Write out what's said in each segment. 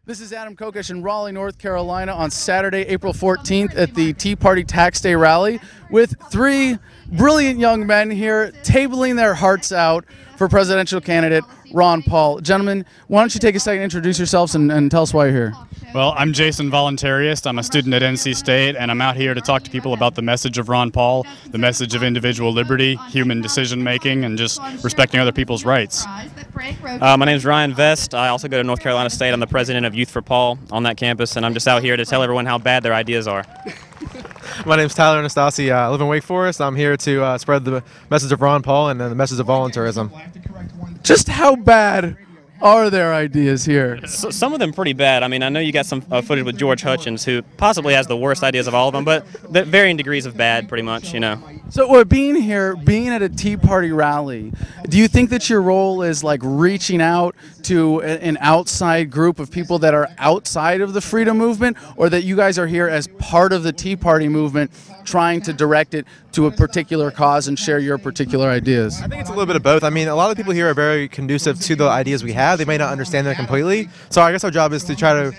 This is Adam Kokesh in Raleigh, North Carolina on Saturday, April 14th at the Tea Party Tax Day Rally with three brilliant young men here tabling their hearts out for presidential candidate Ron Paul. Gentlemen, why don't you take a second to introduce yourselves and tell us why you're here. Well, I'm Jason Voluntarist. I'm a student at NC State, and I'm out here to talk to people about the message of Ron Paul, the message of individual liberty, human decision-making, and just respecting other people's rights. My name is Ryan Vest. I also go to North Carolina State. I'm the president of Youth for Paul on that campus, and I'm just out here to tell everyone how bad their ideas are. My name is Tyler Anastasi. I live in Wake Forest. I'm here to spread the message of Ron Paul and the message of voluntarism. Just how bad are their ideas here? Some of them pretty bad. I mean, I know you got some footage with George Hutchins, who possibly has the worst ideas of all of them, but the varying degrees of bad, pretty much, you know. So being here, being at a Tea Party rally, do you think that your role is like reaching out to an outside group of people that are outside of the freedom movement, or that you guys are here as part of the Tea Party movement trying to direct it to a particular cause and share your particular ideas? I think it's a little bit of both. I mean, a lot of people here are very conducive to the ideas we have. They may not understand them completely. So I guess our job is to try to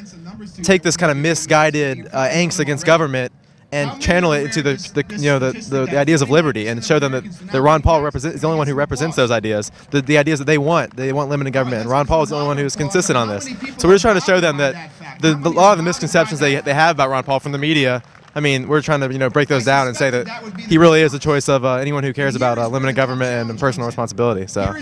take this kind of misguided angst against government and channel it into the ideas of liberty, and show them that Ron Paul is the only one who represents those ideas, the ideas that they want. They want limited government, and Ron Paul is the only one who's consistent on this. So we're just trying to show them that a lot of the misconceptions they have about Ron Paul from the media, I mean, we're trying to break those down and say that he really is the choice of anyone who cares about limited government and personal responsibility. So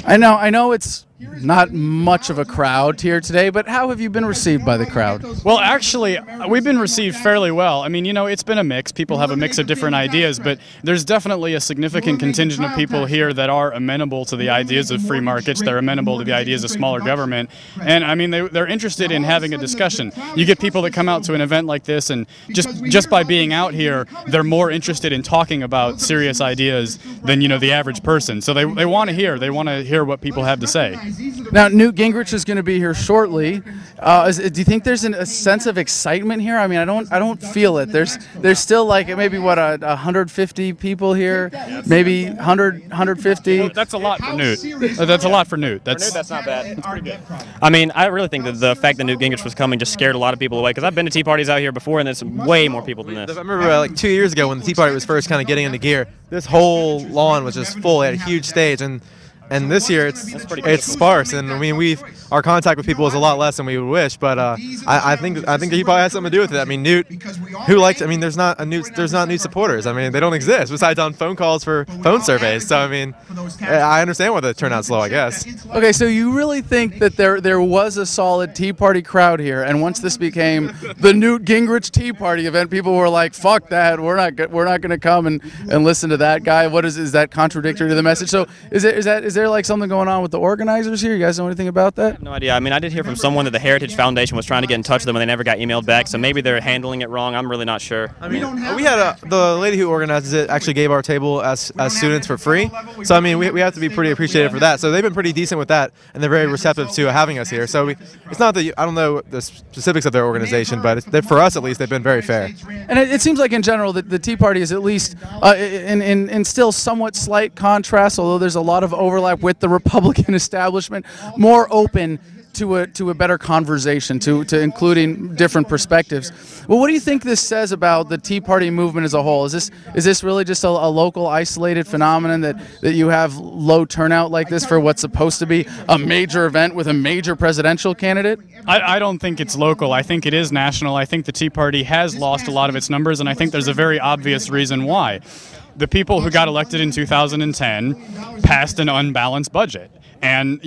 I know it's not much of a crowd here today, but how have you been received by the crowd? Well, actually, we've been received fairly well. I mean, it's been a mix. People have a mix of different ideas, but there's definitely a significant contingent of people here that are amenable to the ideas of free markets. They're amenable to the ideas of smaller government. And, I mean, they're interested in having a discussion. You get people that come out to an event like this, and just by being out here, they're more interested in talking about serious ideas than, the average person. So they want to hear what people have to say. Now, Newt Gingrich is going to be here shortly. Do you think there's a sense of excitement here? I mean, I don't feel it. There's still like maybe 150 people here, maybe 150. Well, that's a lot for Newt. That's a lot for Newt. For Newt, that's not bad. That's pretty good. I mean, I really think that the fact that Newt Gingrich was coming just scared a lot of people away, because I've been to Tea Parties out here before, and there's way more people than this. I remember like 2 years ago when the Tea Party was first kind of getting into gear, this whole lawn was just full. It had a huge stage, and this year it's sparse, and I mean our contact with people is a lot less than we would wish, but I think he probably has something to do with it. I mean, Newt, there's not Newt supporters. I mean, they don't exist besides on phone calls for phone surveys. So I mean, I understand why the turnout's low, I guess. Okay, so you really think that there was a solid Tea Party crowd here, and once this became the Newt Gingrich Tea Party event, people were like, "Fuck that! We're not going to come and listen to that guy." What is that contradictory to the message? So is there like something going on with the organizers here? You guys know anything about that? I have no idea. I mean, I did hear from someone that the Heritage Foundation was trying to get in touch with them, and they never got emailed back. So maybe they're handling it wrong. I'm really not sure. I mean, we had the lady who organizes it actually gave our table as students for free. So I mean, we have to be pretty appreciative for that. So they've been pretty decent with that, and they're very receptive to having us here. So it's not that I don't know the specifics of their organization, but for us at least, they've been very fair. And it seems like in general that the Tea Party is at least in still somewhat slight contrast, although there's a lot of overlap with the Republican establishment, more open to a better conversation, to including different perspectives. Well, what do you think this says about the Tea Party movement as a whole? Is this really just a local isolated phenomenon that you have low turnout like this for what's supposed to be a major event with a major presidential candidate? I don't think it's local. I think it is national. I think the Tea Party has lost a lot of its numbers, and I think there's a very obvious reason why. The people who got elected in 2010 passed an unbalanced budget. And,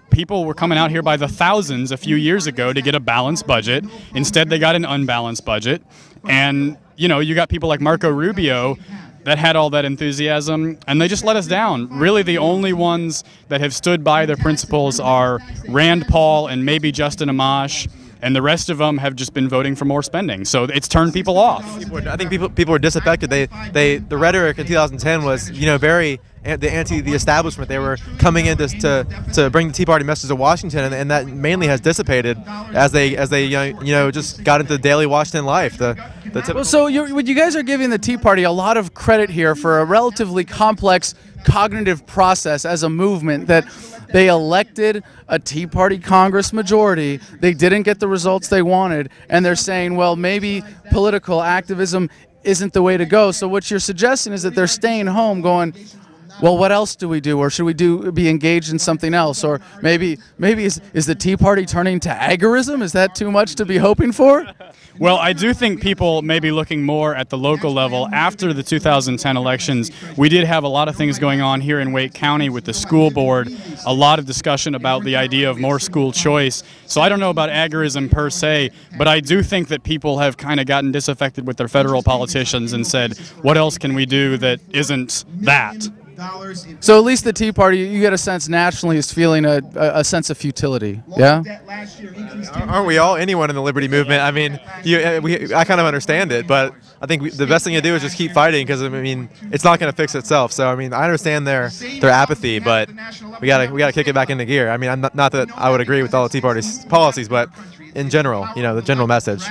people were coming out here by the thousands a few years ago to get a balanced budget. Instead, they got an unbalanced budget. And, you got people like Marco Rubio that had all that enthusiasm, and they just let us down. Really, the only ones that have stood by their principles are Rand Paul and maybe Justin Amash, and the rest of them have just been voting for more spending. So it's turned people off. I think people were disaffected. The rhetoric in 2010 was very the establishment. They were coming in to bring the Tea Party message to Washington, and that mainly has dissipated as they just got into daily Washington life. Well, so you guys are giving the Tea Party a lot of credit here for a relatively complex cognitive process as a movement that They elected a Tea Party Congress majority. They didn't get the results they wanted, and they're saying, well, maybe political activism isn't the way to go. So what you're suggesting is that they're staying home going, well, what else do we do? Or should we be engaged in something else? Or maybe is the Tea Party turning to agorism? Is that too much to be hoping for? Well, I do think people may be looking more at the local level. After the 2010 elections, we did have a lot of things going on here in Wake County with the school board, a lot of discussion about the idea of more school choice. So I don't know about agorism per se, but I do think that people have kind of gotten disaffected with their federal politicians and said, what else can we do that isn't that? So at least the Tea Party, you get a sense nationally, is feeling a sense of futility. Yeah? Aren't we all? Anyone in the liberty movement? I mean, I kind of understand it, but I think the best thing to do is just keep fighting, because I mean, it's not going to fix itself. So I mean, I understand their apathy, but we gotta kick it back into gear. I mean, not that I would agree with all the Tea Party's policies, but in general, the general message.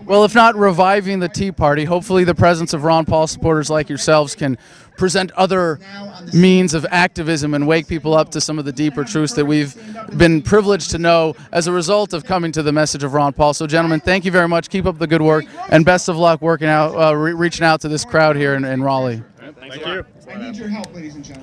Well, if not reviving the Tea Party, hopefully the presence of Ron Paul supporters like yourselves can present other means of activism and wake people up to some of the deeper truths that we've been privileged to know as a result of coming to the message of Ron Paul. So, gentlemen, thank you very much. Keep up the good work, and best of luck working out, reaching out to this crowd here in Raleigh. Thank you. I need your help, ladies and gentlemen.